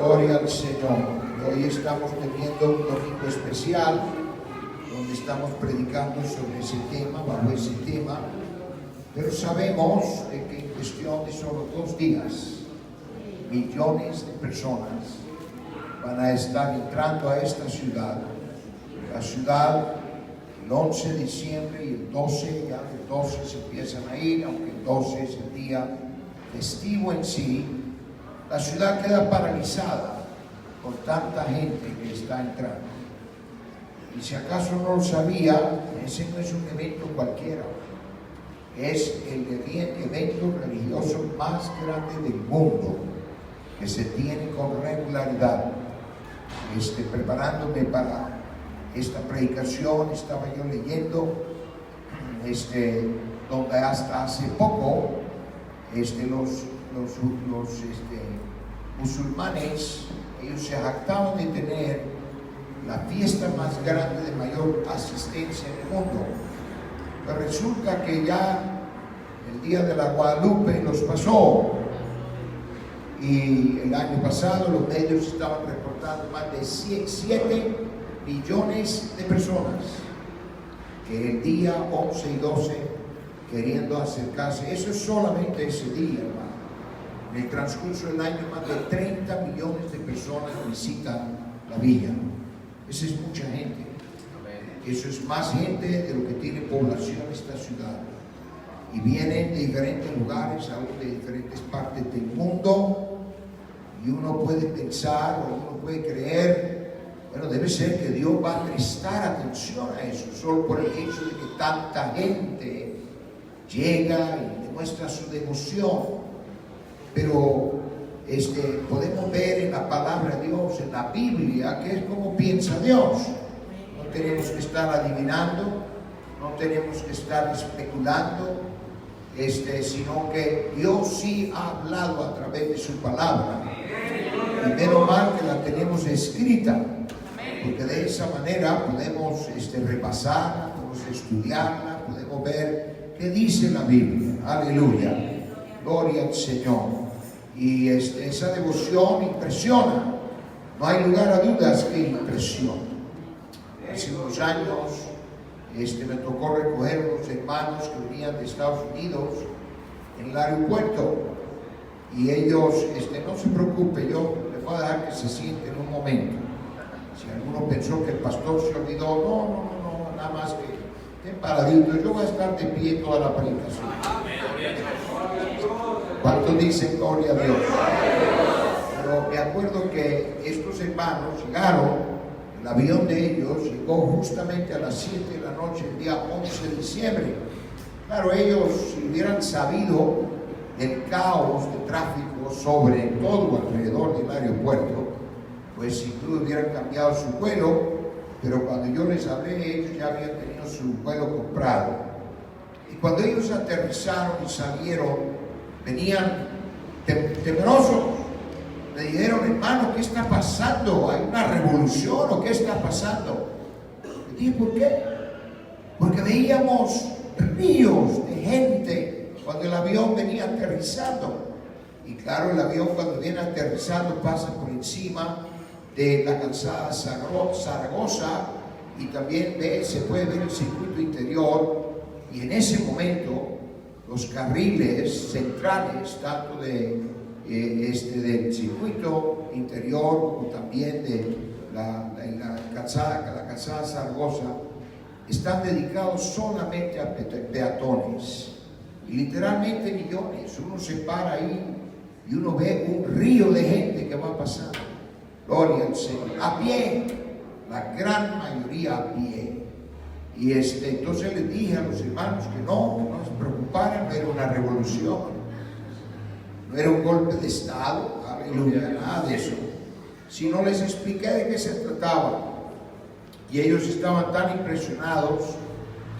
Gloria al Señor. Hoy estamos teniendo un domingo especial donde estamos predicando sobre ese tema, bajo ese tema, pero sabemos que en cuestión de solo 2 días, millones de personas van a estar entrando a esta ciudad. La ciudad, el 11 de diciembre y el 12, ya el 12 se empiezan a ir, aunque el 12 es el día festivo en sí. La ciudad queda paralizada por tanta gente que está entrando. Y si acaso no lo sabía, ese no es un evento cualquiera. Es el evento religioso más grande del mundo que se tiene con regularidad. Preparándome para esta predicación, estaba yo leyendo donde hasta hace poco los musulmanes, ellos se jactaban de tener la fiesta más grande de mayor asistencia en el mundo. Pero resulta que ya el día de la Guadalupe los pasó, y el año pasado los medios estaban reportando más de 7 millones de personas que el día 11 y 12 queriendo acercarse. Eso es solamente ese día, hermano. En el transcurso del año más de 30 millones de personas visitan la villa. Esa es mucha gente. Eso es más gente de lo que tiene población esta ciudad. Y vienen de diferentes lugares, aún de diferentes partes del mundo. Y uno puede pensar o uno puede creer, bueno, debe ser que Dios va a prestar atención a eso, solo por el hecho de que tanta gente llega y demuestra su devoción. Pero podemos ver en la palabra de Dios, en la Biblia, que es como piensa Dios. No tenemos que estar adivinando, no tenemos que estar especulando, sino que Dios sí ha hablado a través de su palabra. Y menos mal que la tenemos escrita, porque de esa manera podemos repasarla, podemos estudiarla, podemos ver qué dice la Biblia. Aleluya, gloria al Señor. Y esa devoción impresiona, no hay lugar a dudas que impresiona. Hace unos años me tocó recoger unos hermanos que venían de Estados Unidos en el aeropuerto, y ellos, no se preocupe, yo les voy a dejar que se sienten un momento. Si alguno pensó que el pastor se olvidó, no, nada más que estén paraditos, yo voy a estar de pie toda la predicación. ¿Cuántos dicen gloria a Dios? Pero me acuerdo que estos hermanos llegaron, el avión de ellos llegó justamente a las 7 de la noche, el día 11 de diciembre. Claro, ellos, si hubieran sabido del caos de tráfico sobre todo alrededor del aeropuerto, pues sin duda hubieran cambiado su vuelo. Pero cuando yo les hablé, ellos ya habían tenido su vuelo comprado. Y cuando ellos aterrizaron y salieron, venían temerosos. Me dijeron, hermano, ¿qué está pasando? ¿Hay una revolución o qué está pasando? Le dije, ¿por qué? Porque veíamos ríos de gente cuando el avión venía aterrizando. Y claro, el avión cuando viene aterrizando pasa por encima de la calzada Zaragoza, y también se puede ver el circuito interior. Y en ese momento los carriles centrales, tanto del circuito interior como también de la calzada Zaragoza, están dedicados solamente a peatones. Y literalmente millones. Uno se para ahí y uno ve un río de gente que va pasando. Gloria al Señor. A pie, la gran mayoría a pie. Y entonces les dije a los hermanos que no se preocuparan, no era una revolución, no era un golpe de Estado, aleluya, nada de eso. Sino les expliqué de qué se trataba. Y ellos estaban tan impresionados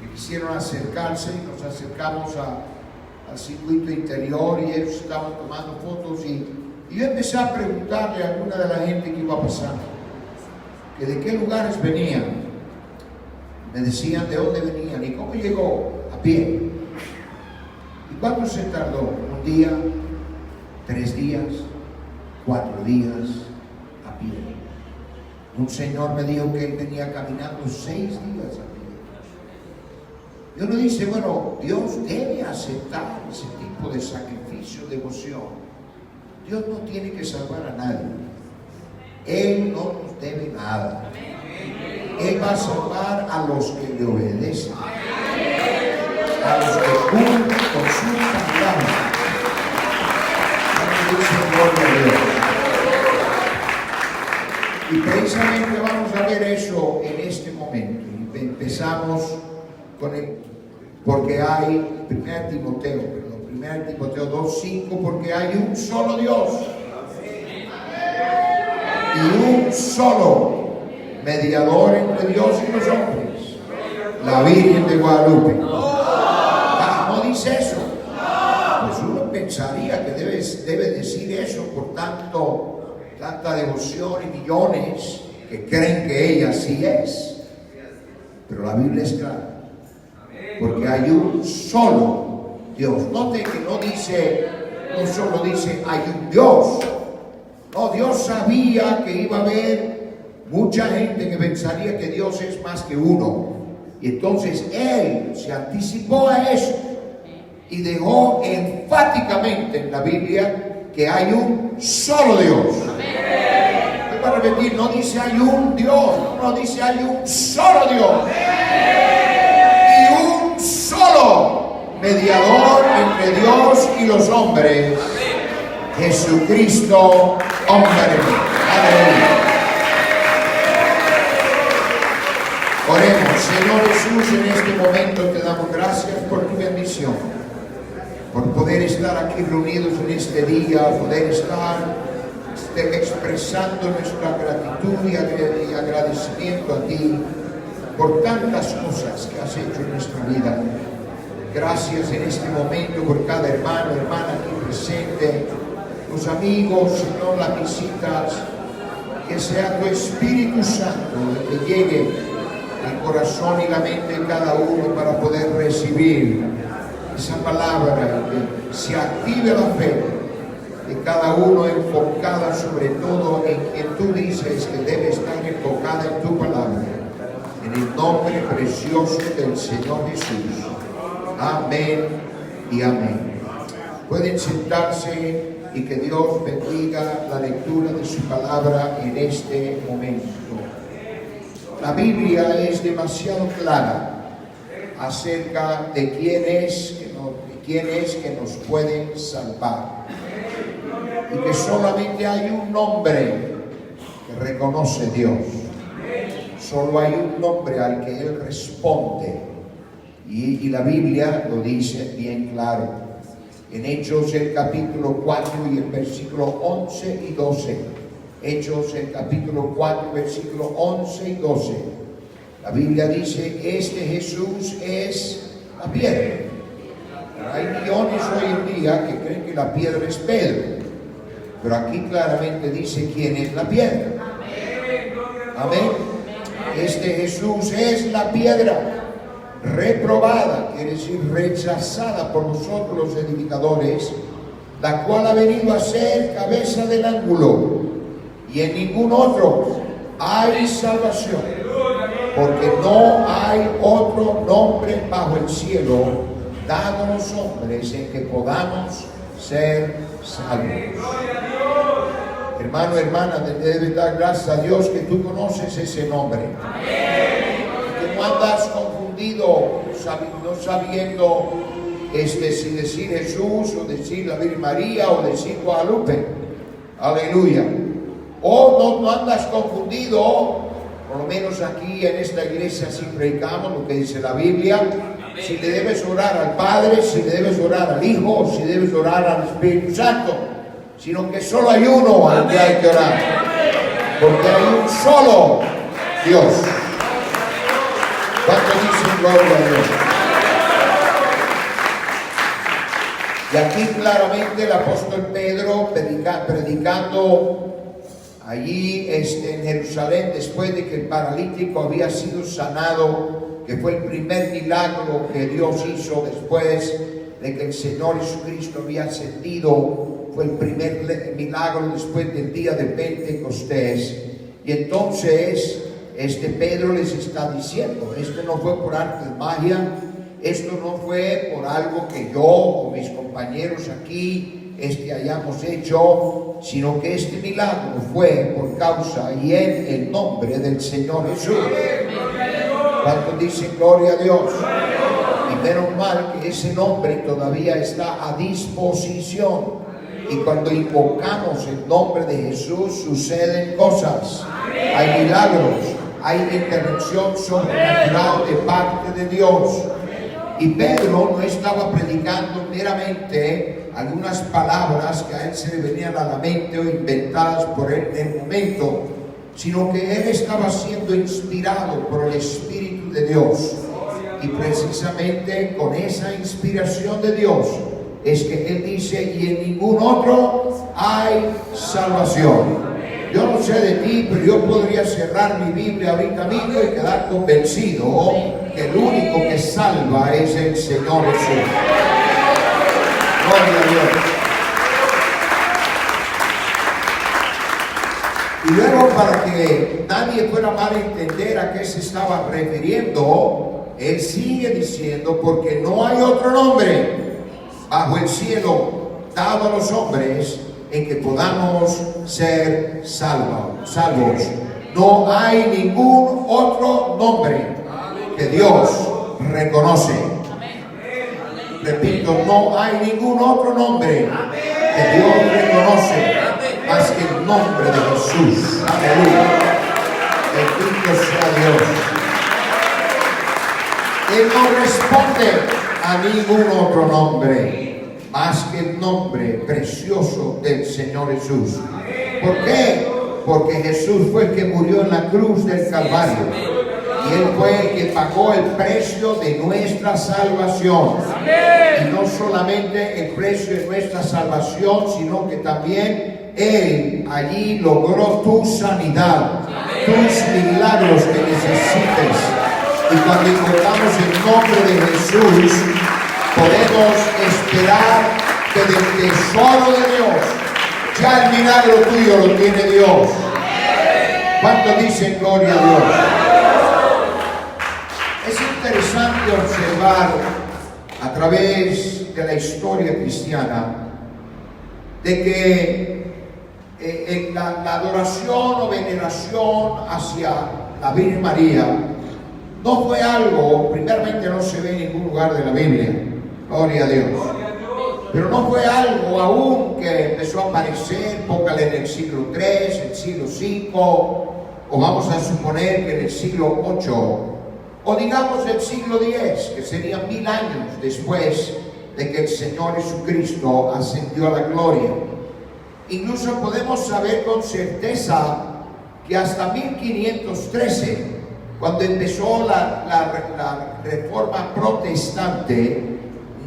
que quisieron acercarse, y nos acercamos al circuito interior, y ellos estaban tomando fotos, y yo empecé a preguntarle a alguna de la gente que iba pasando que de qué lugares venían. Me decían de dónde venían y cómo llegó. A pie. ¿Y cuánto se tardó? ¿Un día? 3 días, 4 días, a pie. Un señor me dijo que él venía caminando 6 días a pie. Y uno dice, bueno, Dios debe aceptar ese tipo de sacrificio, devoción. Dios no tiene que salvar a nadie. Él no nos debe nada. Él va a salvar a los que le obedecen, a los que cumplen con su palabra. Gloria a Dios. Y precisamente vamos a ver eso en este momento. Y empezamos con el, porque hay 1 Timoteo 2:5, porque hay un solo Dios y un solo mediador entre Dios y los hombres, la Virgen de Guadalupe. ¿No dice eso? Pues uno pensaría que debe decir eso por tanta devoción y millones que creen que ella sí es. Pero la Biblia es clara, porque hay un solo Dios. Note que no solo dice hay un Dios. No, Dios sabía que iba a haber mucha gente que pensaría que Dios es más que uno. Y entonces Él se anticipó a eso y dejó enfáticamente en la Biblia que hay un solo Dios. Voy a repetir, no dice hay un Dios, no dice hay un solo Dios. Y un solo mediador entre Dios y los hombres, Jesucristo, hombre. Aleluya. Oremos. Señor Jesús, en este momento te damos gracias por tu bendición, por poder estar aquí reunidos en este día, poder estar expresando nuestra gratitud y agradecimiento a ti por tantas cosas que has hecho en nuestra vida. Gracias en este momento por cada hermano, hermana aquí presente, los amigos, Señor, las visitas, que sea tu Espíritu Santo el que llegue al corazón y la mente de cada uno para poder recibir esa palabra y que se active la fe de cada uno, enfocada sobre todo en quien tú dices que debe estar enfocada en tu palabra. En el nombre precioso del Señor Jesús. Amén y amén. Pueden sentarse y que Dios bendiga la lectura de su palabra en este momento. La Biblia es demasiado clara acerca de quién es que nos puede salvar. Y que solamente hay un nombre que reconoce Dios. Solo hay un nombre al que Él responde. Y la Biblia lo dice bien claro. En Hechos el capítulo 4 y el versículo 11 y 12. Hechos el capítulo 4, versículo 11 y 12. La Biblia dice, este Jesús es la piedra. Hay millones hoy en día que creen que la piedra es Pedro. Pero aquí claramente dice quién es la piedra. Amén. Este Jesús es la piedra reprobada, quiere decir rechazada por nosotros los edificadores, la cual ha venido a ser cabeza del ángulo, y en ningún otro hay salvación, porque no hay otro nombre bajo el cielo dado a los hombres en que podamos ser salvos. Hermano, hermana, debes dar gracias a Dios que tú conoces ese nombre. Que no andas confundido, no sabiendo si decir Jesús o decir la Virgen María o decir Guadalupe. Aleluya. O no andas confundido, por lo menos aquí en esta iglesia si predicamos lo que dice la Biblia, si le debes orar al Padre, si le debes orar al Hijo, o si debes orar al Espíritu Santo, sino que solo hay uno al que hay que orar, porque hay un solo Dios. ¿Cuántos dicen gloria a Dios? Y aquí claramente el apóstol Pedro predicando allí en Jerusalén, después de que el paralítico había sido sanado, que fue el primer milagro que Dios hizo después de que el Señor Jesucristo había ascendido, fue el primer milagro después del día de Pentecostés. Y entonces Pedro les está diciendo, esto no fue por arte de magia, esto no fue por algo que yo o mis compañeros aquí hayamos hecho, sino que este milagro fue por causa y en el nombre del Señor Jesús. ¿Cuántos dicen gloria a Dios? Y menos mal que ese nombre todavía está a disposición. Y cuando invocamos el nombre de Jesús, suceden cosas. Hay milagros, hay intervención sobrenatural de parte de Dios. Y Pedro no estaba predicando meramente algunas palabras que a él se le venían a la mente o inventadas por él en el momento, sino que él estaba siendo inspirado por el Espíritu de Dios. Y precisamente con esa inspiración de Dios es que él dice, y en ningún otro hay salvación. Yo no sé de ti, pero yo podría cerrar mi Biblia ahorita mismo y quedar convencido que el único que salva es el Señor Jesús. Gloria a Dios. Y luego, para que nadie pueda malentender a qué se estaba refiriendo, él sigue diciendo, porque no hay otro nombre bajo el cielo dado a los hombres en que podamos ser salvos. No hay ningún otro nombre que Dios reconoce. Repito, no hay ningún otro nombre que Dios reconoce más que el nombre de Jesús. Aleluya. Bendito sea Dios. Él no responde a ningún otro nombre más que el nombre precioso del Señor Jesús. ¿Por qué? Porque Jesús fue el que murió en la cruz del Calvario. Y Él fue el que pagó el precio de nuestra salvación. Y no solamente el precio de nuestra salvación, sino que también Él allí logró tu sanidad, tus milagros que necesites. Y cuando invocamos el nombre de Jesús, podemos esperar que del tesoro de Dios, ya el milagro tuyo lo tiene Dios. ¿Cuántos dicen gloria a Dios? Es interesante observar a través de la historia cristiana de que la adoración o veneración hacia la Virgen María no fue algo, primeramente no se ve en ningún lugar de la Biblia, gloria a Dios, pero no fue algo aún que empezó a aparecer, póngale en el siglo III, el siglo V, o vamos a suponer que en el siglo VIII, o digamos el siglo X, que serían 1000 años después de que el Señor Jesucristo ascendió a la gloria. Incluso podemos saber con certeza que hasta 1513, cuando empezó la reforma protestante,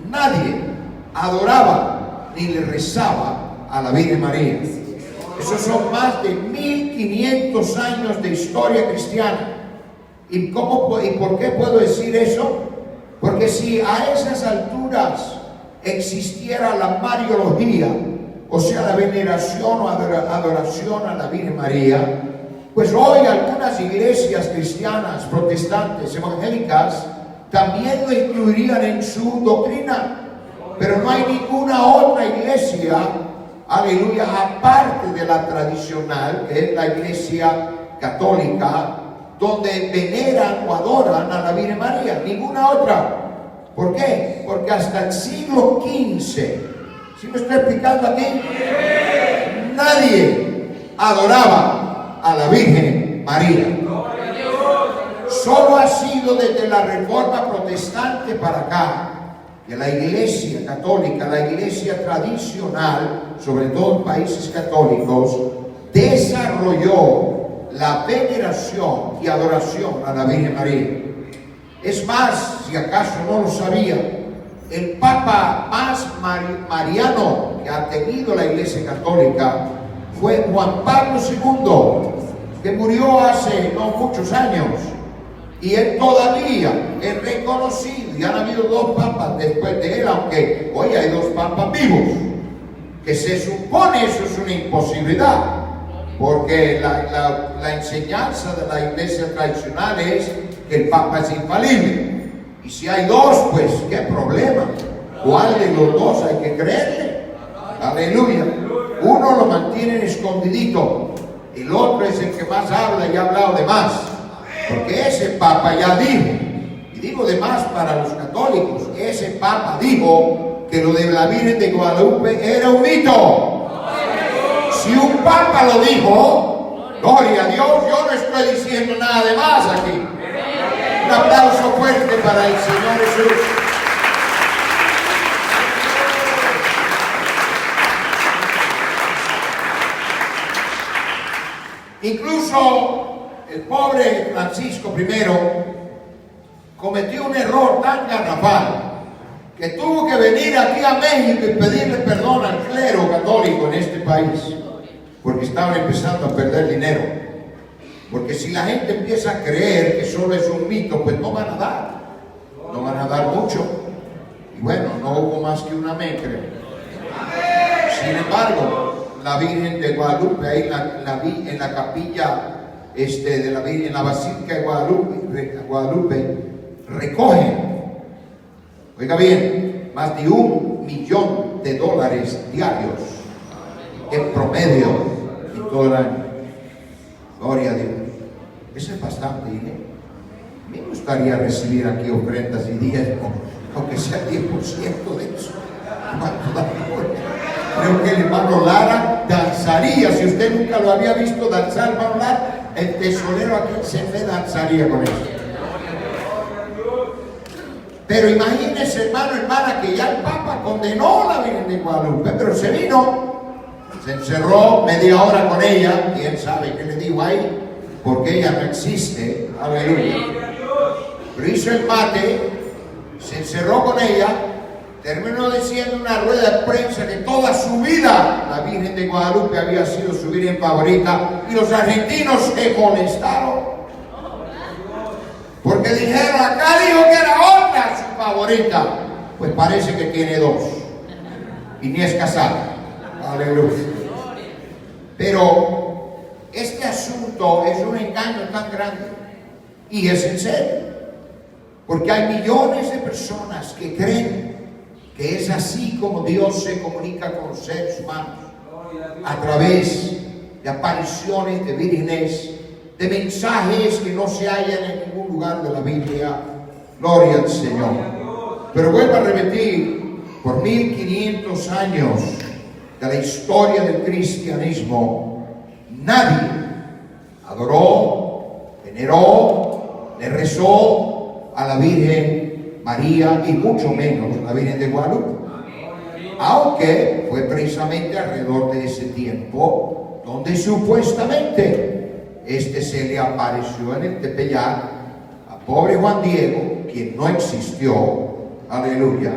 nadie adoraba ni le rezaba a la Virgen María. Esos son más de 1500 años de historia cristiana. ¿Y por qué puedo decir eso? Porque si a esas alturas existiera la mariología, o sea, la veneración o adoración a la Virgen María, pues hoy algunas iglesias cristianas, protestantes, evangélicas, también lo incluirían en su doctrina. Pero no hay ninguna otra iglesia, aleluya, aparte de la tradicional, que es la iglesia católica, donde veneran o adoran a la Virgen María. Ninguna otra. ¿Por qué? Porque hasta el siglo XV, ¿sí me estoy explicando aquí? Nadie adoraba a la Virgen María. Solo ha sido desde la Reforma Protestante para acá que la Iglesia Católica, la Iglesia tradicional, sobre todo en países católicos, desarrolló la veneración y adoración a la Virgen María. Es más, si acaso no lo sabía, el Papa más mariano que ha tenido la Iglesia Católica fue Juan Pablo II, que murió hace no muchos años, y él todavía es reconocido, y han habido 2 papas después de él, aunque hoy hay 2 papas vivos, que se supone eso es una imposibilidad, porque la enseñanza de la iglesia tradicional es que el Papa es infalible. Y si hay dos, pues qué problema. ¿Cuál de los dos hay que creerle? Aleluya. Uno lo mantiene escondidito, el otro es el que más habla y ha hablado de más, porque ese Papa ya dijo, y digo de más para los católicos, ese Papa dijo que lo de la Virgen de Guadalupe era un mito. Si un Papa lo dijo, gloria a Dios, yo no estoy diciendo nada de más aquí. Un aplauso fuerte para el Señor Jesús. Incluso el pobre Francisco I cometió un error tan garrafal que tuvo que venir aquí a México y pedirle perdón al clero católico en este país, porque estaban empezando a perder dinero. Porque si la gente empieza a creer que solo es un mito, pues no van a dar mucho. Y bueno, no hubo más que un amén, creo. Sin embargo, la Virgen de Guadalupe, ahí la vi en la capilla de la Virgen, en la Basílica de Guadalupe, recogen, oiga bien, más de $1 millón diarios en promedio en todo el año. Gloria a Dios. Eso es bastante dinero. A mí me gustaría recibir aquí ofrendas y diezmos, aunque sea 10% de eso. Creo que el hermano Lara danzaría. Si usted nunca lo había visto danzar, hermano Lara, el tesorero aquí se danzaría con eso. Pero imagínese, hermano, hermana, que ya el Papa condenó a la Virgen de Guadalupe, pero se vino, se encerró media hora con ella. ¿Quién sabe qué le dijo ahí? Porque ella no existe. Aleluya. Pero hizo el mate, se encerró con ella, terminó diciendo en una rueda de prensa que toda su vida la Virgen de Guadalupe había sido su Virgen favorita, y los argentinos se molestaron porque dijeron: acá dijo que era otra su favorita. Pues parece que tiene dos y ni es casada. Aleluya. Pero este asunto es un engaño tan grande, y es en serio, porque hay millones de personas que creen que es así como Dios se comunica con los seres humanos, a través de apariciones de vírgenes, de mensajes que no se hallan en ningún lugar de la Biblia. Gloria al Señor. Pero vuelvo a repetir, por 1500 años de la historia del cristianismo, nadie adoró, veneró, le rezó a la Virgen María, y mucho menos la Virgen de Guadalupe. Aunque fue precisamente alrededor de ese tiempo donde supuestamente se le apareció en el Tepeyac a pobre Juan Diego, quien no existió. Aleluya.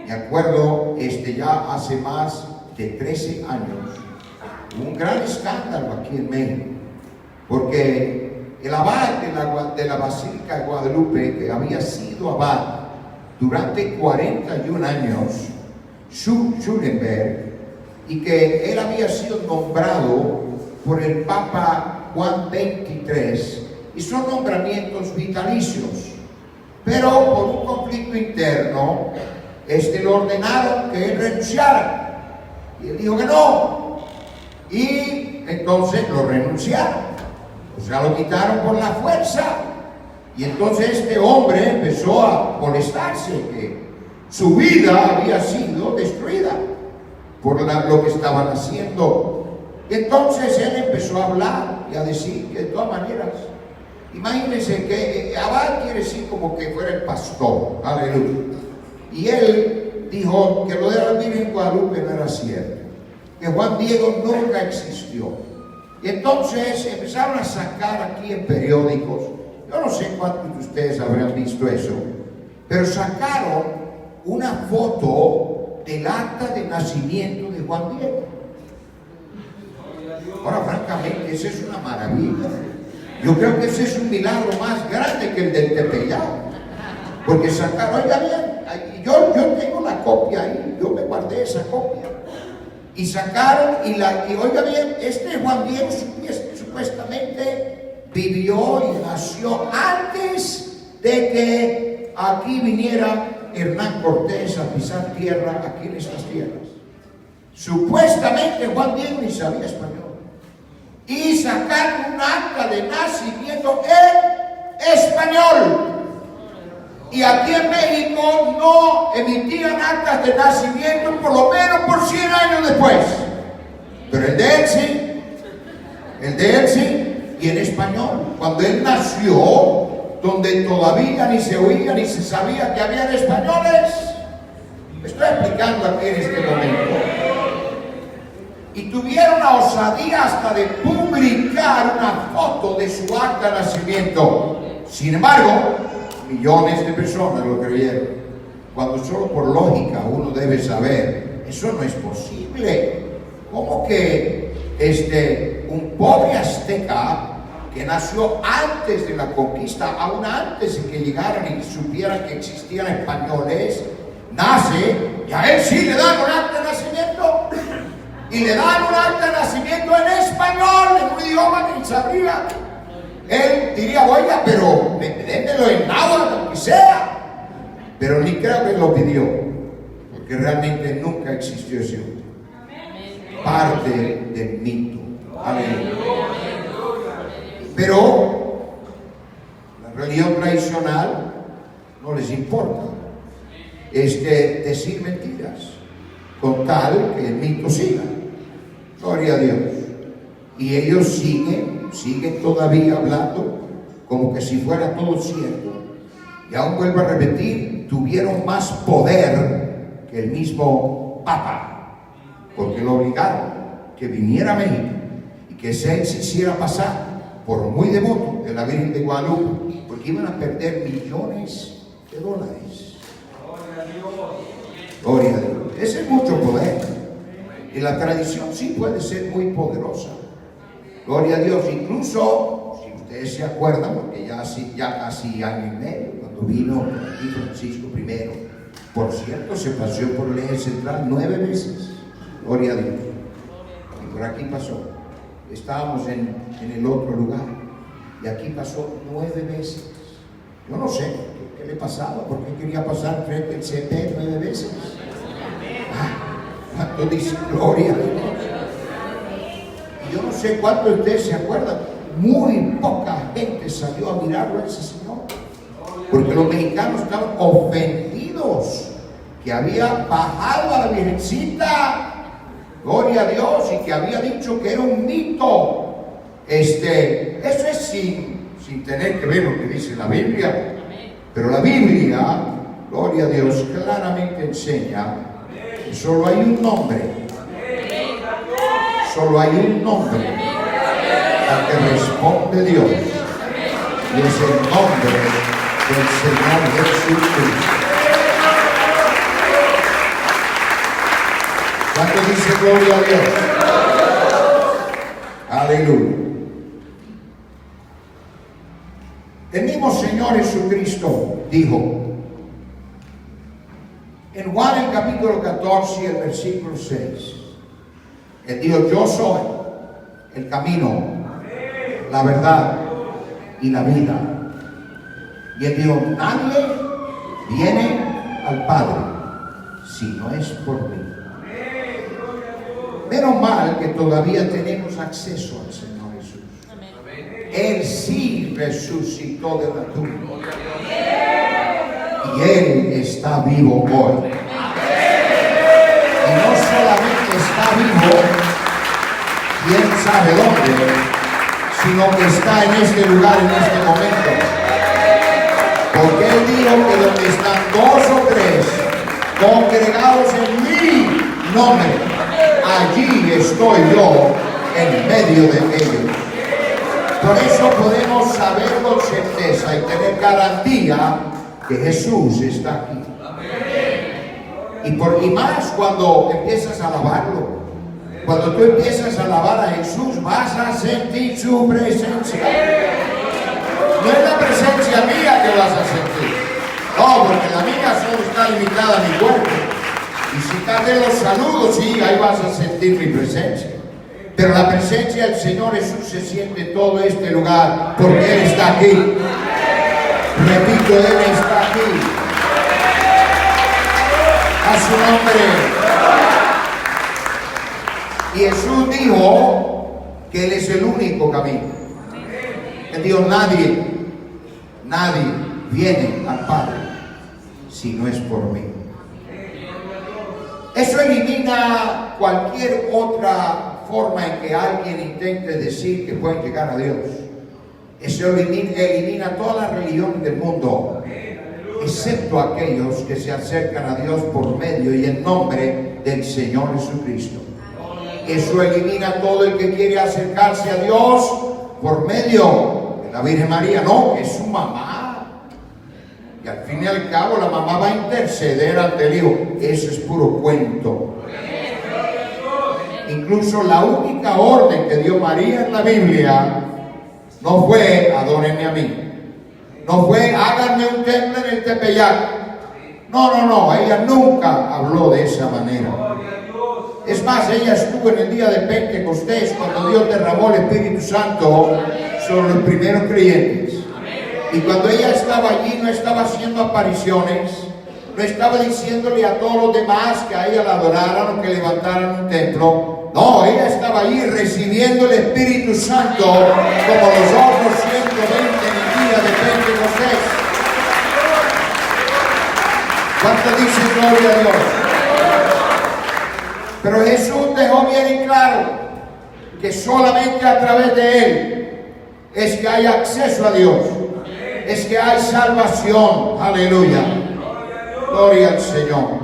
Me acuerdo, ya hace más de 13 años, hubo un gran escándalo aquí en México, porque el abad de la Basílica de Guadalupe, que había sido abad durante 41 años, Schulenberg, y que él había sido nombrado por el Papa Juan XXIII, y son nombramientos vitalicios, pero por un conflicto interno le ordenaron que él renunciara, y él dijo que no, y entonces lo renunciaron, o sea, lo quitaron por la fuerza. Y entonces este hombre empezó a molestarse, que su vida había sido destruida por lo que estaban haciendo. Y entonces él empezó a hablar y a decir que de todas maneras, imagínense que abad quiere decir como que fuera el pastor. Aleluya. Y él dijo que lo de la Virgen Guadalupe no era cierto, que Juan Diego nunca existió. Y entonces empezaron a sacar aquí en periódicos, yo no sé cuántos de ustedes habrán visto eso, pero sacaron una foto del acta de nacimiento de Juan Diego. Ahora, francamente, esa es una maravilla. Yo creo que ese es un milagro más grande que el del Tepeyac, porque sacaron, oiga bien, yo tengo la copia ahí, yo me guardé esa copia. Y sacaron, y oiga bien, este Juan Diego supuestamente vivió y nació antes de que aquí viniera Hernán Cortés a pisar tierra aquí en estas tierras. Supuestamente Juan Diego ni sabía español. Y sacaron un acta de nacimiento en español. Y aquí en México no emitían actas de nacimiento por lo menos por 100 años después. Pero el de él sí, y en español. Cuando él nació, donde todavía ni se oía ni se sabía que había españoles. Me estoy explicando aquí en este momento. Y tuvieron la osadía hasta de publicar una foto de su acta de nacimiento. Sin embargo, millones de personas lo creyeron. Cuando solo por lógica uno debe saber, eso no es posible. ¿Cómo que un pobre azteca que nació antes de la conquista, aún antes de que llegaran y supieran que existían españoles, nace y a él sí le dan un acta de nacimiento? Y le dan un acta de nacimiento en español, en un idioma que ni sabría. Él diría, oiga, pero démelo en náhuatl, lo que sea. Pero ni creo que lo pidió, porque realmente nunca existió ese hombre. Parte del mito. Aleluya. Pero la religión tradicional no les importa decir mentiras, con tal que el mito siga. Gloria a Dios. Y ellos siguen todavía hablando como que si fuera todo cierto. Y aún vuelvo a repetir, tuvieron más poder que el mismo Papa, porque lo obligaron que viniera a México y que él se hiciera pasar por muy devoto de la Virgen de Guadalupe, porque iban a perder millones de dólares. Gloria a Dios. Ese es mucho poder. Y la tradición sí puede ser muy poderosa. Gloria a Dios. Incluso, si ustedes se acuerdan, porque ya casi año y medio, cuando vino aquí Francisco I, por cierto, se paseó por el eje central 9 veces. Gloria a Dios. Y por aquí pasó. Estábamos en el otro lugar. Y aquí pasó 9 veces. Yo no sé qué le pasaba, por qué quería pasar frente al CP 9 veces. ¿Cuánto dice gloria? Y yo no sé cuánto de ustedes se acuerdan. Muy poca gente salió a mirarlo a ese señor, porque los mexicanos estaban ofendidos que había bajado a la Virgencita, gloria a Dios, y que había dicho que era un mito. Eso es sin tener que ver lo que dice la Biblia, pero la Biblia, gloria a Dios, claramente enseña que solo hay un nombre, solo hay un nombre al que responde Dios, y es el nombre del Señor Jesucristo. ¿Cuánto dice gloria a Dios? Aleluya. El mismo Señor Jesucristo dijo en Juan el capítulo 14 el versículo 6, Él dijo: yo soy el camino, la verdad y la vida. Y Él dijo: nadie viene al Padre si no es por mí. Menos mal que todavía tenemos acceso al Señor Jesús. Él sí resucitó de la tumba. Y Él está vivo hoy. Y no solamente está vivo, quién sabe dónde, sino que está en este lugar, en este momento. Porque Él dijo que donde están 2 o 3 congregados en mi nombre, allí estoy yo en medio de ellos. Por eso podemos saber con certeza y tener garantía que Jesús está aquí. Y más cuando empiezas a alabarlo. Cuando tú empiezas a alabar a Jesús, vas a sentir su presencia. No es la presencia mía que vas a sentir. No, porque la mía solo está limitada a mi cuerpo. Y si tarde los saludos, sí, ahí vas a sentir mi presencia. Pero la presencia del Señor Jesús se siente en todo este lugar, porque Él está aquí. Repito, Él está aquí. A su nombre. Y Jesús dijo que Él es el único camino. Él dijo, nadie viene al Padre si no es por mí. Eso elimina cualquier otra forma en que alguien intente decir que pueden llegar a Dios. Eso elimina todas las religiones del mundo, excepto aquellos que se acercan a Dios por medio y en nombre del Señor Jesucristo. Eso elimina todo el que quiere acercarse a Dios por medio de la Virgen María. No, es su mamá. Y al fin y al cabo la mamá va a interceder ante el Hijo. Eso es puro cuento. Incluso la única orden que dio María en la Biblia no fue adórenme a mí. No fue háganme un templo en el Tepeyac. No, ella nunca habló de esa manera. Es más, ella estuvo en el día de Pentecostés cuando Dios derramó el Espíritu Santo sobre los primeros creyentes. Y cuando ella estaba allí, no estaba haciendo apariciones, no estaba diciéndole a todos los demás que a ella la adoraran o que levantaran un templo. No, ella estaba allí recibiendo el Espíritu Santo como los otros 120 en el día de Pentecostés. ¿Cuánto dicen gloria a Dios? Pero Jesús dejó bien en claro que solamente a través de Él es que hay acceso a Dios, es que hay salvación. Aleluya. Gloria al Señor.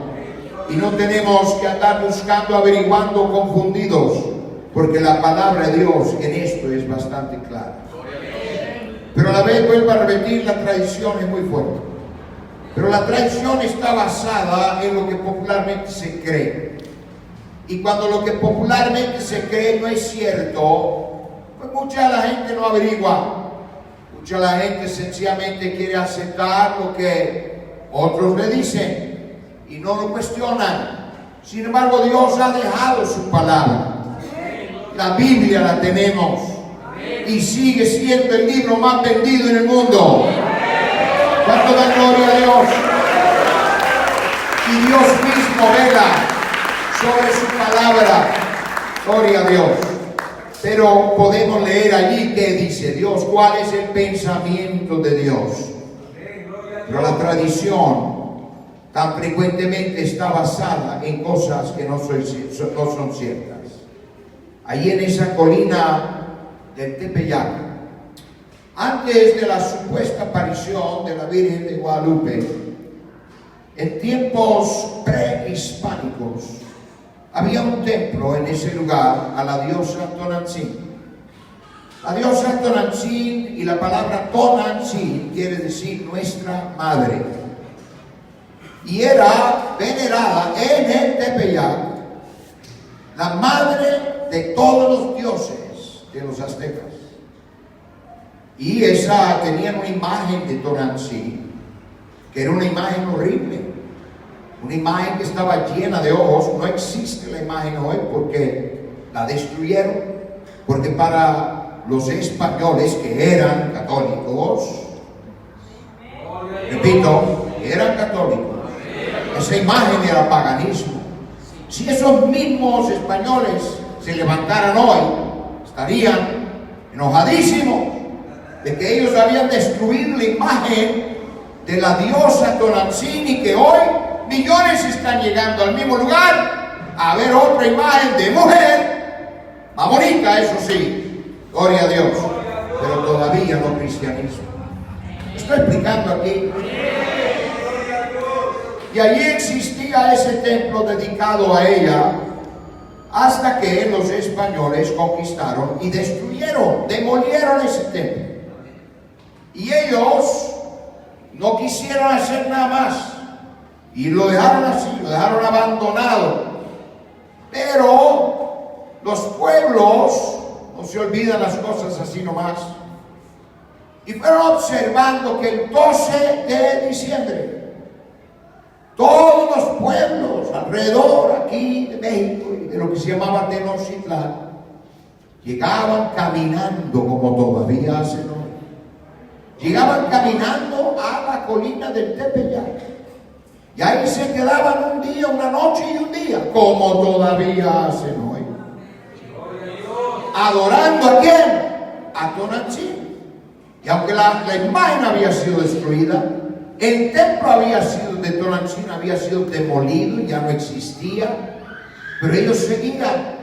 Y no tenemos que andar buscando, averiguando, confundidos, porque la palabra de Dios en esto es bastante clara. Pero a la vez vuelvo a repetir, la tradición es muy fuerte. Pero la tradición está basada en lo que popularmente se cree. Y cuando lo que popularmente se cree no es cierto, pues mucha de la gente no averigua. Mucha de la gente sencillamente quiere aceptar lo que otros le dicen y no lo cuestionan. Sin embargo, Dios ha dejado su palabra. La Biblia la tenemos y sigue siendo el libro más vendido en el mundo. ¿Cuánto da gloria a Dios? Y Dios mismo vela sobre su palabra. Gloria a Dios. Pero podemos leer allí qué dice Dios, cuál es el pensamiento de Dios. Pero la tradición tan frecuentemente está basada en cosas que no son ciertas. Allí en esa colina del Tepeyac, antes de la supuesta aparición de la Virgen de Guadalupe, en tiempos prehispánicos, había un templo en ese lugar a la diosa Tonantzin. La diosa Tonantzin, y la palabra Tonantzin quiere decir nuestra madre. Y era venerada en el Tepeyac, la madre de todos los dioses de los aztecas. Y esa tenía una imagen de Tonantzin, que era una imagen horrible. Una imagen que estaba llena de ojos. No existe la imagen hoy porque la destruyeron. Porque para los españoles que eran católicos, repito, eran católicos, esa imagen era paganismo. Si esos mismos españoles se levantaran hoy, estarían enojadísimos de que ellos habían destruido la imagen de la diosa Tonantzin y que hoy millones están llegando al mismo lugar a ver otra imagen de mujer, más bonita, eso sí, gloria a Dios, pero todavía no cristianismo. Estoy explicando aquí. Y allí existía ese templo dedicado a ella hasta que los españoles conquistaron y destruyeron, demolieron ese templo. Y ellos no quisieron hacer nada más. Y lo dejaron así, lo dejaron abandonado. Pero los pueblos no se olvidan las cosas así nomás. Y fueron observando que el 12 de diciembre todos los pueblos alrededor aquí de México y de lo que se llamaba Tenochtitlán llegaban caminando como todavía hacen hoy. Llegaban caminando a la colina del Tepeyac. Y ahí se quedaban un día, una noche y un día, como todavía hacen hoy. Adorando ¿a quién? A Tonantzin. Y aunque la imagen había sido destruida, el templo de Tonantzin había sido demolido, ya no existía, pero ellos seguían.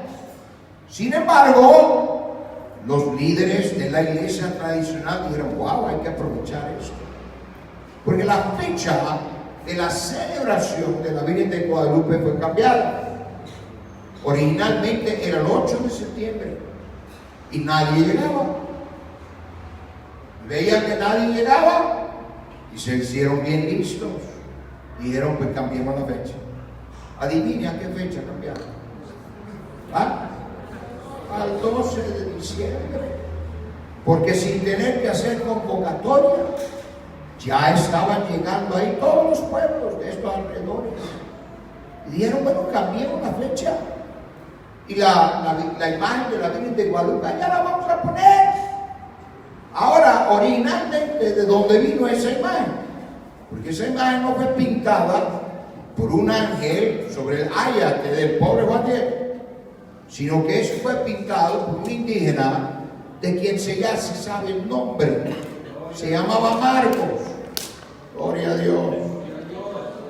Sin embargo, los líderes de la iglesia tradicional dijeron: wow, hay que aprovechar esto, porque la fecha de la celebración de la Virgen de Guadalupe fue cambiada. Originalmente era el 8 de septiembre y nadie llegaba. Veían que nadie llegaba y se hicieron bien listos. Dijeron: pues cambiemos la fecha. Adivine a qué fecha cambiaron. ¿Ah? Al 12 de diciembre. Porque sin tener que hacer convocatoria, ya estaban llegando ahí todos los pueblos de estos alrededores. Y dijeron: bueno, cambiemos la fecha. Y la imagen de la Virgen de Guadalupe ya la vamos a poner. Ahora, originalmente, ¿de dónde vino esa imagen? Porque esa imagen no fue pintada por un ángel sobre el ayate del pobre Juan Diego, sino que eso fue pintado por un indígena de quien ya se sabe el nombre. Se llamaba Marcos. Gloria a Dios.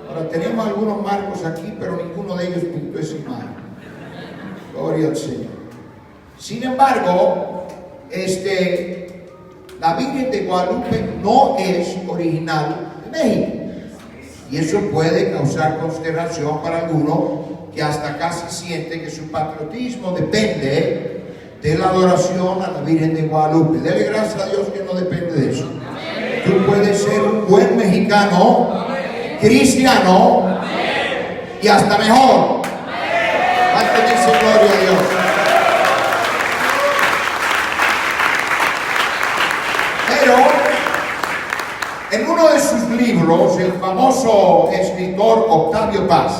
Ahora tenemos algunos Marcos aquí, pero ninguno de ellos pintó esa imagen. Gloria al Señor. Sin embargo, la Virgen de Guadalupe no es original de México. Y eso puede causar consternación para algunos que hasta casi sienten que su patriotismo depende de la adoración a la Virgen de Guadalupe. Dele gracias a Dios que no depende de eso. Tú puedes ser un buen mexicano, cristiano y hasta mejor. ¿Cuánto dice gloria a Dios? Pero en uno de sus libros, el famoso escritor Octavio Paz,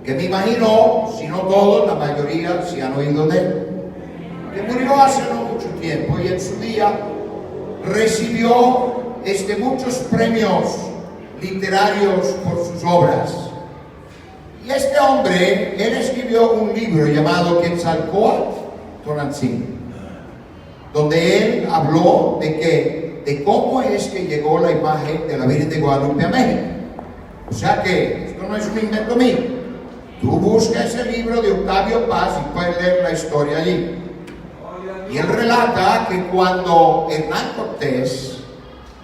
que me imagino, si no todos, la mayoría sí han oído de él, que murió hace no mucho tiempo y en su día recibió muchos premios literarios por sus obras. Y este hombre, él escribió un libro llamado Quetzalcóatl Tonantzin, donde él habló de cómo es que llegó la imagen de la Virgen de Guadalupe a México. O sea que esto no es un invento mío. Tú buscas ese libro de Octavio Paz y puedes leer la historia allí. Y él relata que cuando Hernán Cortés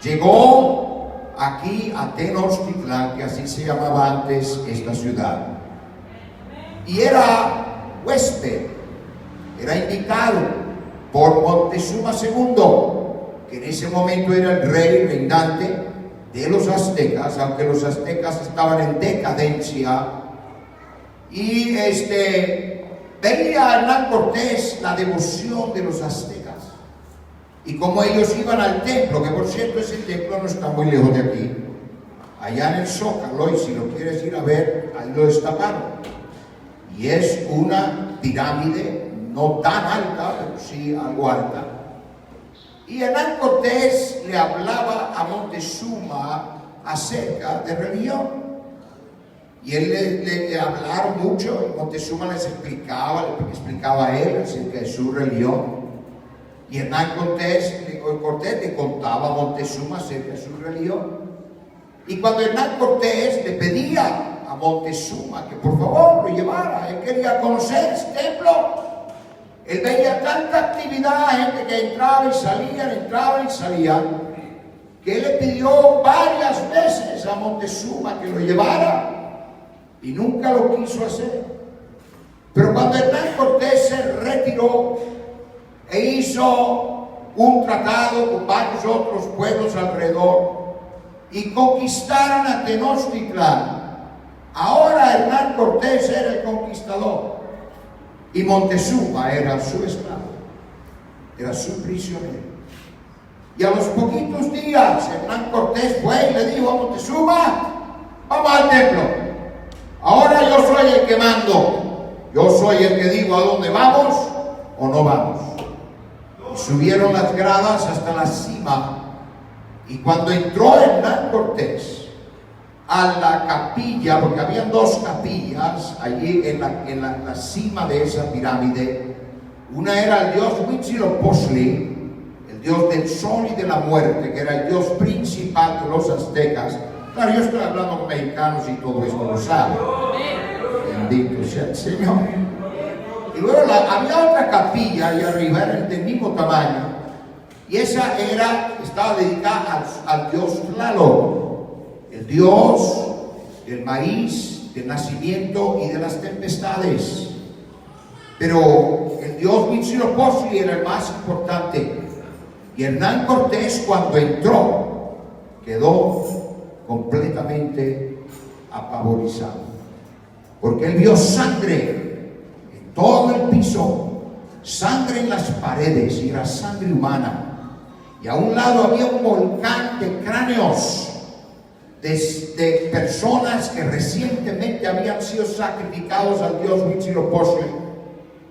llegó aquí a Tenochtitlán, que así se llamaba antes esta ciudad, y era huésped, era invitado por Moctezuma II, que en ese momento era el rey reinante de los aztecas, aunque los aztecas estaban en decadencia. Y veía a Hernán Cortés la devoción de los aztecas y como ellos iban al templo, que por cierto ese templo no está muy lejos de aquí, allá en el Zócalo, y si lo quieres ir a ver, ahí lo destaparon. Y es una pirámide no tan alta, pero sí algo alta. Y Hernán Cortés le hablaba a Moctezuma acerca de religión. Y él le hablaron mucho, y Moctezuma le explicaba a él acerca de su religión. Y Hernán Cortés le contaba a Moctezuma acerca de su religión. Y cuando Hernán Cortés le pedía a Moctezuma que por favor lo llevara, él quería conocer ese templo. Él veía tanta actividad, gente que entraba y salía, que él le pidió varias veces a Moctezuma que lo llevara. Y nunca lo quiso hacer. Pero cuando Hernán Cortés se retiró e hizo un tratado con varios otros pueblos alrededor y conquistaron a Tenochtitlán, ahora Hernán Cortés era el conquistador y Moctezuma era su esclavo, era su prisionero. Y a los poquitos días Hernán Cortés fue y le dijo a Moctezuma: vamos al templo. Ahora yo soy el que mando. Yo soy el que digo a dónde vamos o no vamos. Y subieron las gradas hasta la cima. Y cuando entró Hernán Cortés a la capilla, porque habían dos capillas allí en la cima de esa pirámide, una era el dios Huitzilopochtli, el dios del sol y de la muerte, que era el dios principal de los aztecas. Claro, yo estoy hablando con mexicanos y todo esto lo saben. Bendito sea el Señor. Y luego había otra capilla ahí arriba, era del mismo tamaño, y esa estaba dedicada al dios Tlaloc, el dios del maíz, del nacimiento y de las tempestades. Pero el dios Huitzilopochtli era el más importante. Y Hernán Cortés, cuando entró, quedó completamente apavorizado, porque él vio sangre en todo el piso, sangre en las paredes, y era sangre humana. Y a un lado había un volcán de cráneos de personas que recientemente habían sido sacrificados al dios Huitzilopochtli,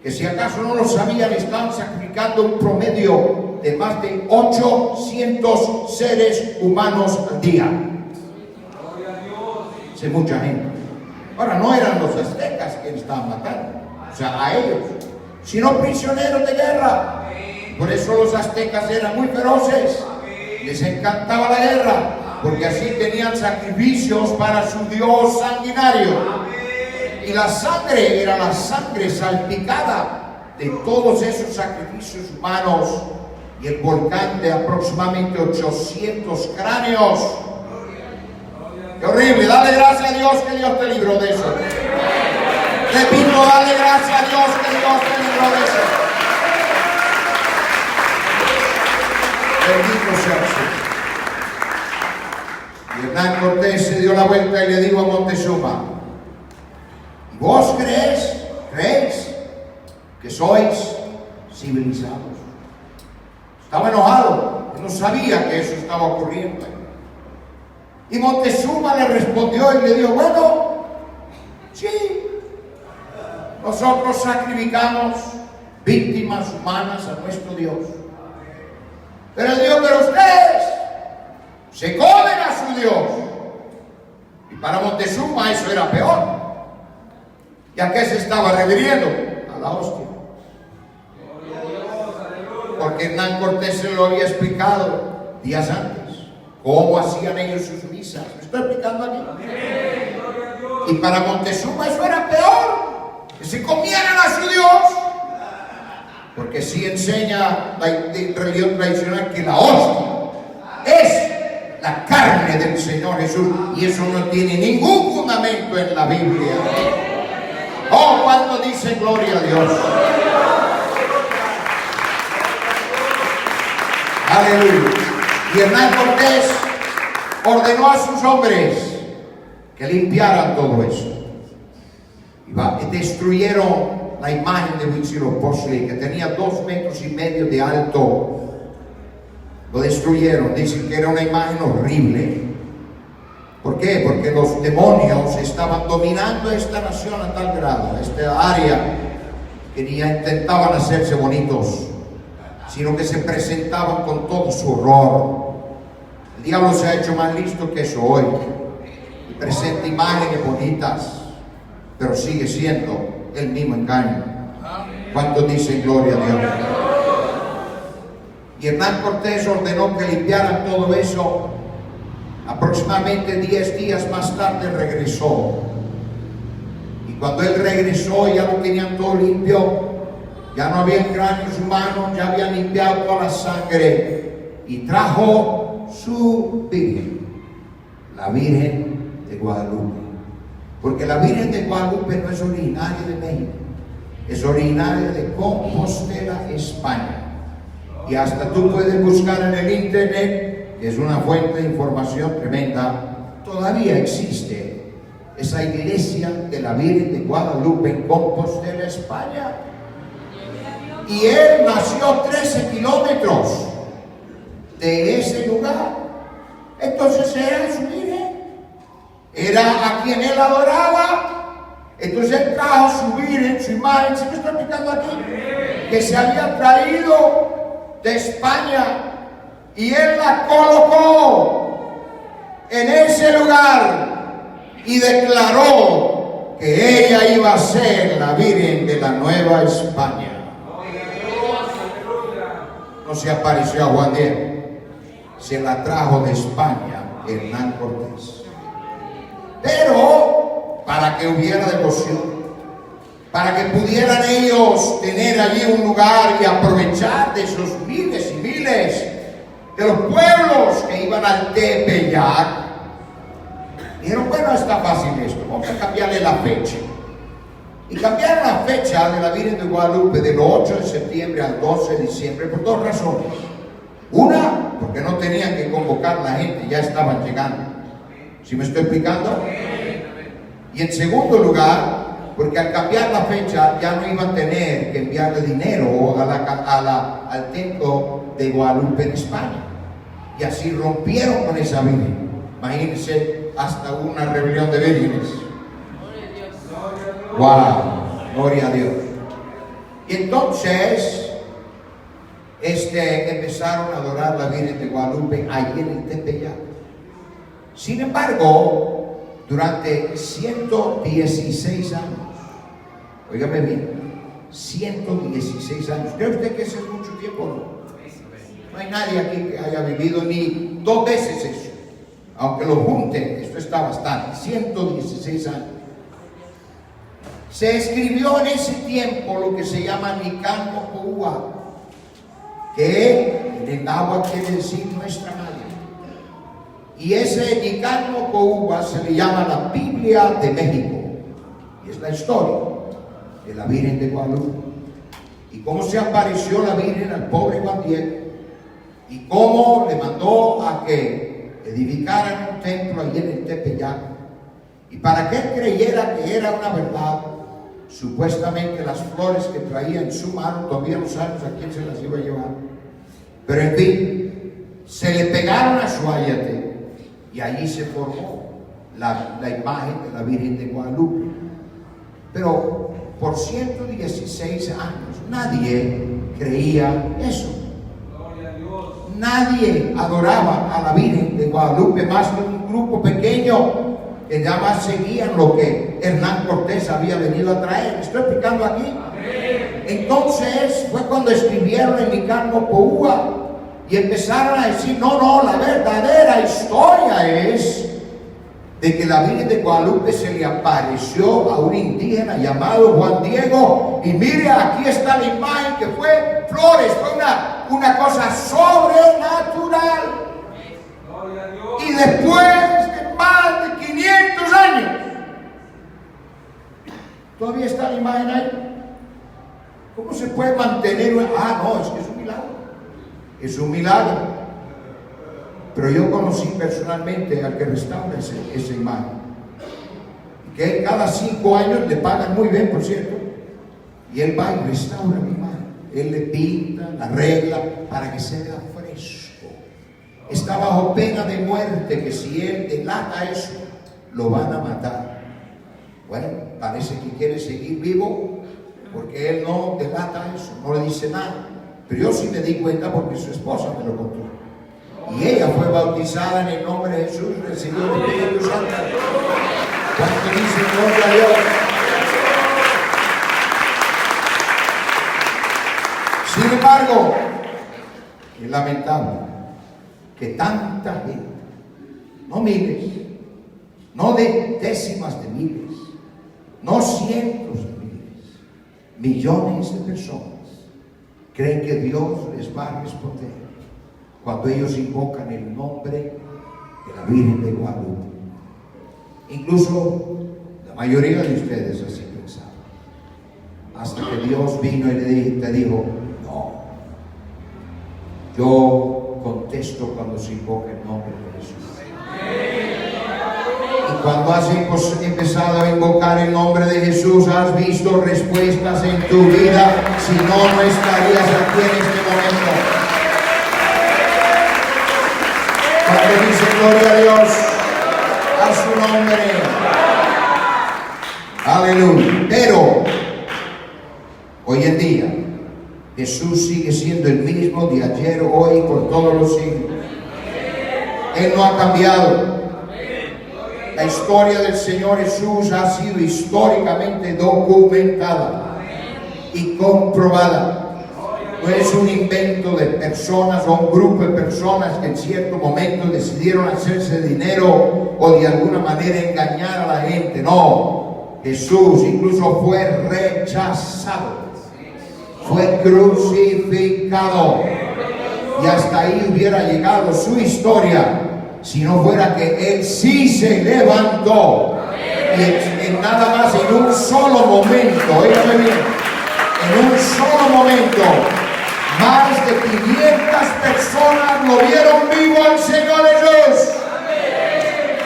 que si acaso no lo sabían, estaban sacrificando un promedio de más de 800 seres humanos al día. Es mucha gente. Ahora, no eran los aztecas que estaban matando, o sea, a ellos, sino prisioneros de guerra. Por eso los aztecas eran muy feroces, les encantaba la guerra, porque así tenían sacrificios para su dios sanguinario. Y la sangre era la sangre salpicada de todos esos sacrificios humanos, y el volcán de aproximadamente 800 cráneos. ¡Qué horrible! Dale gracias a Dios que Dios te libró de eso. Repito, dale gracias a Dios que Dios te libró de eso. Bendito sea el Señor. Y Hernán Cortés se dio la vuelta y le dijo a Moctezuma: ¿vos creéis que sois civilizados? Estaba enojado, no sabía que eso estaba ocurriendo. Y Moctezuma le respondió y le dijo: bueno, sí, nosotros sacrificamos víctimas humanas a nuestro Dios. Pero él dijo: pero ustedes se comen a su Dios. Y para Moctezuma eso era peor. ¿Y a qué se estaba refiriendo? A la hostia. Porque Hernán Cortés se lo había explicado días antes, cómo hacían ellos sus misas. ¿Me estoy explicando aquí? Y para Moctezuma eso era peor, que se comieran a su Dios. Porque sí enseña la religión tradicional que la hostia es la carne del Señor Jesús, y eso no tiene ningún fundamento en la Biblia. Oh, cuando dice gloria a Dios. Aleluya. Y Hernán Cortés ordenó a sus hombres que limpiaran todo eso. Y destruyeron la imagen de Huitzilopochtli, que tenía 2,5 metros de alto. Lo destruyeron. Dicen que era una imagen horrible. ¿Por qué? Porque los demonios estaban dominando esta nación a tal grado, esta área, que ni intentaban hacerse bonitos, sino que se presentaban con todo su horror. El diablo se ha hecho más listo que eso hoy y presenta imágenes bonitas, pero sigue siendo el mismo engaño. ¿Cuántos dicen gloria a Dios? Y Hernán Cortés ordenó que limpiaran todo eso. Aproximadamente 10 días más tarde regresó. Y cuando él regresó, ya lo tenían todo limpio. Ya no había cráneos humanos, ya habían limpiado toda la sangre. Y trajo su Virgen, la Virgen de Guadalupe. Porque la Virgen de Guadalupe no es originaria de México, es originaria de Compostela, España. Y hasta tú puedes buscar en el internet, que es una fuente de información tremenda, todavía existe esa iglesia de la Virgen de Guadalupe en Compostela, España. Y él nació 13 kilómetros de ese lugar. Entonces era su Virgen. era a quien él adoraba. Entonces él trajo su Virgen, su imagen, ¿se me está explicando aquí? Que se había traído de España y él la colocó en ese lugar y declaró que ella iba a ser la Virgen de la Nueva España. No se apareció a Juan Diego, se la trajo de España Hernán Cortés. Pero para que hubiera devoción, para que pudieran ellos tener allí un lugar y aprovechar de esos miles y miles de los pueblos que iban al Tepeyac, dijeron, bueno, está fácil esto, vamos a cambiarle la fecha. Y cambiaron la fecha de la Virgen de Guadalupe del 8 de septiembre al 12 de diciembre por dos razones. Una, porque no tenían que convocar a la gente, ya estaban llegando. ¿Sí me estoy explicando? Y en segundo lugar, porque al cambiar la fecha ya no iban a tener que enviarle dinero al templo de Guadalupe en España. Y así rompieron con esa Virgen. Imagínense, hasta una rebelión de vírgenes. ¡Wow! Gloria a Dios. Y entonces empezaron a adorar a la Virgen de Guadalupe allí en el Tepeyac. Sin embargo, durante 116 años, óigame bien, 116 años. ¿Cree usted que eso es mucho tiempo o no? No hay nadie aquí que haya vivido ni 2 veces eso. Aunque lo junten, esto está bastante. 116 años. Se escribió en ese tiempo lo que se llama Nican Mocoua, que en el náhuatl quiere decir nuestra madre. Y ese Nican Mocoua se le llama la Biblia de México. Y es la historia de la Virgen de Guadalupe. Y cómo se apareció la Virgen al pobre Juan Diego. Y cómo le mandó a que edificaran un templo allí en el Tepeyac. Y para que él creyera que era una verdad, supuestamente las flores que traía en su mano, todavía no sabemos a quién se las iba a llevar. Pero en fin, se le pegaron a su ayate y allí se formó la imagen de la Virgen de Guadalupe. Pero por 116 años nadie creía eso. Nadie adoraba a la Virgen de Guadalupe más que un grupo pequeño que ya más seguían lo que Hernán Cortés había venido a traer. ¿Me estoy explicando aquí? Entonces fue cuando escribieron en Nican Mocoua y empezaron a decir, no, la verdadera historia es de que la Virgen de Guadalupe se le apareció a un indígena llamado Juan Diego, y mire, aquí está la imagen, que fue flores, fue una cosa sobrenatural. Y después de más de 500 años todavía está la imagen ahí. ¿Cómo se puede mantener? No, es que es un milagro. Es un milagro. Pero yo conocí personalmente al que restaura esa imagen. Que cada 5 años le pagan muy bien, por cierto. Y él va y restaura la imagen. Él le pinta, la arregla para que se vea fresco. Está bajo pena de muerte, que si él delata eso, lo van a matar. Bueno, parece que quiere seguir vivo, porque él no delata eso, no le dice nada. Pero yo sí me di cuenta porque su esposa me lo contó. Y ella fue bautizada en el nombre de Jesús, recibió el Espíritu Santo. ¿Cuánto dicen gloria a Dios? Sin embargo, es lamentable que tanta gente, no miles, no de décimas de miles, no cientos de miles, millones de personas creen que Dios les va a responder cuando ellos invocan el nombre de la Virgen de Guadalupe. Incluso la mayoría de ustedes así pensaban, hasta que Dios vino y te dijo, no, yo contesto cuando se invoca el nombre de Jesús. Y cuando has empezado a invocar el nombre de Jesús, has visto respuestas en tu vida. Si no, no estarías aquí en este momento. Cuando dice gloria a Dios, a su nombre. Aleluya. Pero hoy en día Jesús sigue siendo el mismo de ayer, hoy y por todos los siglos. Él no ha cambiado. La historia del Señor Jesús ha sido históricamente documentada y comprobada. No es un invento de personas o un grupo de personas que en cierto momento decidieron hacerse dinero o de alguna manera engañar a la gente. No, Jesús incluso fue rechazado, fue crucificado, y hasta ahí hubiera llegado su historia si no fuera que Él sí se levantó y en nada más, en un solo momento, oígame bien, en un solo momento, más de 500 personas lo vieron vivo al Señor Jesús.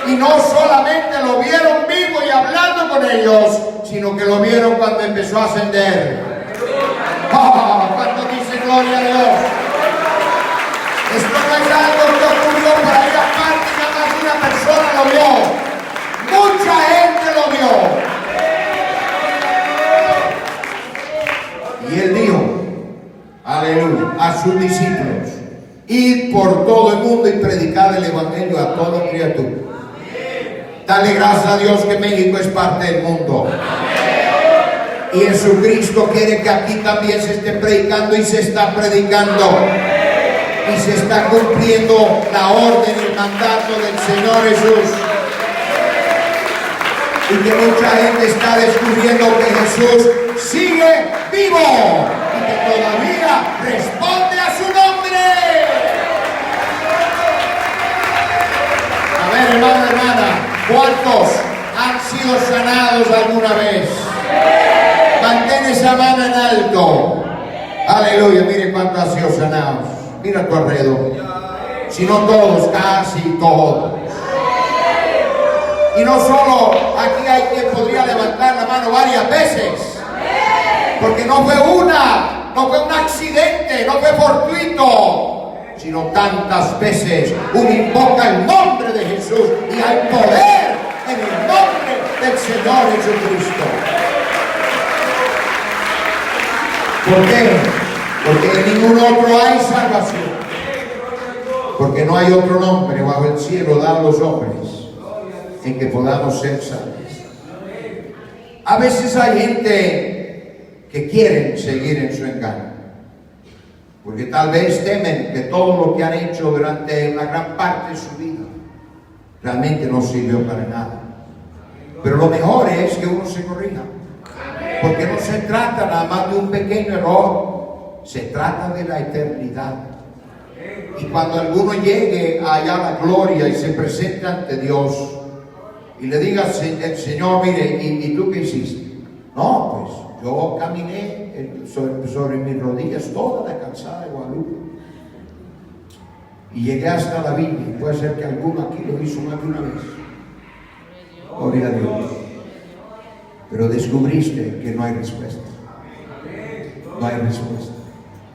Y no solamente lo vieron vivo y hablando con ellos, sino que lo vieron cuando empezó a ascender. Cuando dice gloria a Dios. Esto no es algo que ocurrió por ahí aparte, nada más una persona lo vio. Mucha gente lo vio. Y Él dijo, aleluya, a sus discípulos: id por todo el mundo y predicad el evangelio a toda criatura. Dale gracias a Dios que México es parte del mundo. Y Jesucristo quiere que aquí también se esté predicando, y se está predicando. Y se está cumpliendo la orden y el mandato del Señor Jesús. Y que mucha gente está descubriendo que Jesús sigue vivo y que todavía responde a su nombre. A ver, hermano, hermana, ¿cuántos han sido sanados alguna vez? Mantén esa mano en alto. Aleluya, mire cuántos han sido sanados. Mira a tu alrededor. Si no todos, casi todos. Y no solo, aquí hay quien podría levantar la mano varias veces. Porque no fue no fue un accidente, no fue fortuito, sino tantas veces uno invoca el nombre de Jesús y hay poder en el nombre del Señor Jesucristo. ¿Por qué? Porque en ningún otro hay salvación. Porque no hay otro nombre bajo el cielo dado a los hombres en que podamos ser salvos. A veces hay gente que quieren seguir en su engaño, porque tal vez temen que todo lo que han hecho durante una gran parte de su vida realmente no sirvió para nada. Pero lo mejor es que uno se corrija, porque no se trata nada más de un pequeño error. Se trata de la eternidad. Y cuando alguno llegue allá a la gloria y se presente ante Dios y le diga el Señor: mire, ¿y tú qué hiciste? No, pues yo caminé sobre mis rodillas toda la calzada de Guadalupe y llegué hasta la villa. Y puede ser que alguno aquí lo hizo más de una vez. Gloria a Dios. Pero descubriste que no hay respuesta. No hay respuesta.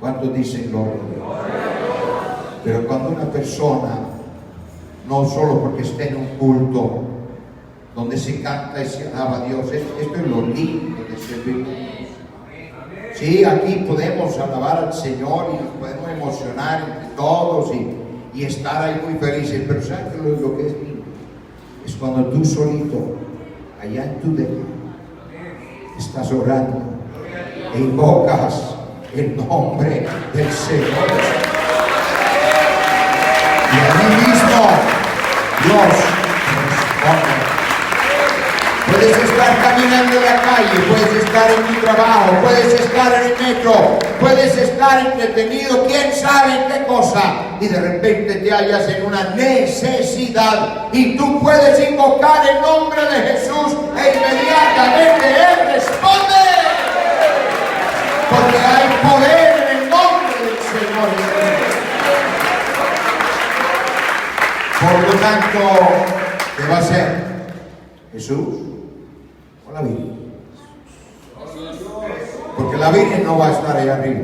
¿Cuántos dicen gloria a Dios? Pero cuando una persona, no solo porque esté en un culto donde se canta y se alaba a Dios, esto es lo lindo de servir. Sí, aquí podemos alabar al Señor y nos podemos emocionar entre todos y estar ahí muy felices, pero ¿sabes lo que es lindo? Es cuando tú solito, allá en tu dedo, estás orando e invocas el nombre del Señor. Y a mí mismo Dios responde. Puedes estar caminando en la calle, puedes estar en tu trabajo, puedes estar en el metro, puedes estar entretenido, quién sabe en qué cosa, y de repente te hallas en una necesidad y tú puedes invocar el nombre de Jesús e inmediatamente Él responde. Porque hay poder en el nombre del Señor Jesús. Por lo tanto, ¿qué va a hacer Jesús o la Virgen? Porque la Virgen no va a estar ahí arriba.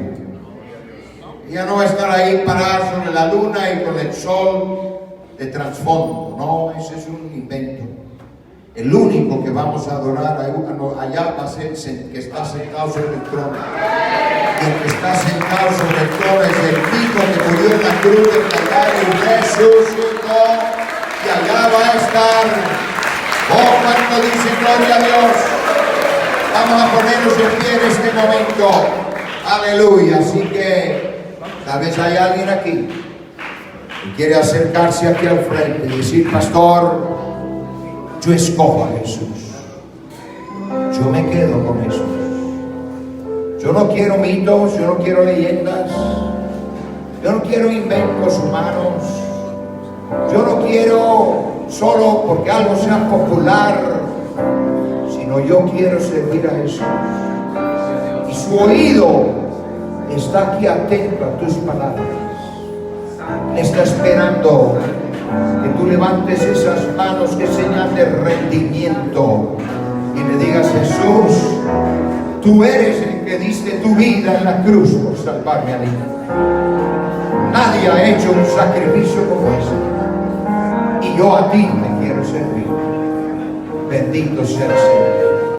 Ella no va a estar ahí parada sobre la luna y con el sol de trasfondo. No, ese es un invento. El único que vamos a adorar allá va a ser el que está sentado sobre el trono. Y el que está sentado sobre el trono es el Hijo que murió en la cruz del Calvario y resucitó. Y allá va a estar. Oh, cuánto dice gloria a Dios. Vamos a ponernos en pie en este momento. Aleluya. Así que tal vez hay alguien aquí que quiere acercarse aquí al frente y decir: pastor, yo escojo a Jesús. Yo me quedo con Jesús. Yo no quiero mitos, yo no quiero leyendas, yo no quiero inventos humanos. Yo no quiero solo porque algo sea popular, sino yo quiero servir a Jesús. Y su oído está aquí atento a tus palabras. Está esperando que tú levantes esas manos que señal de rendimiento y le digas: Jesús, tú eres el que diste tu vida en la cruz por salvarme a mí. Nadie ha hecho un sacrificio como ese, y yo a ti me quiero servir. Bendito sea el Señor.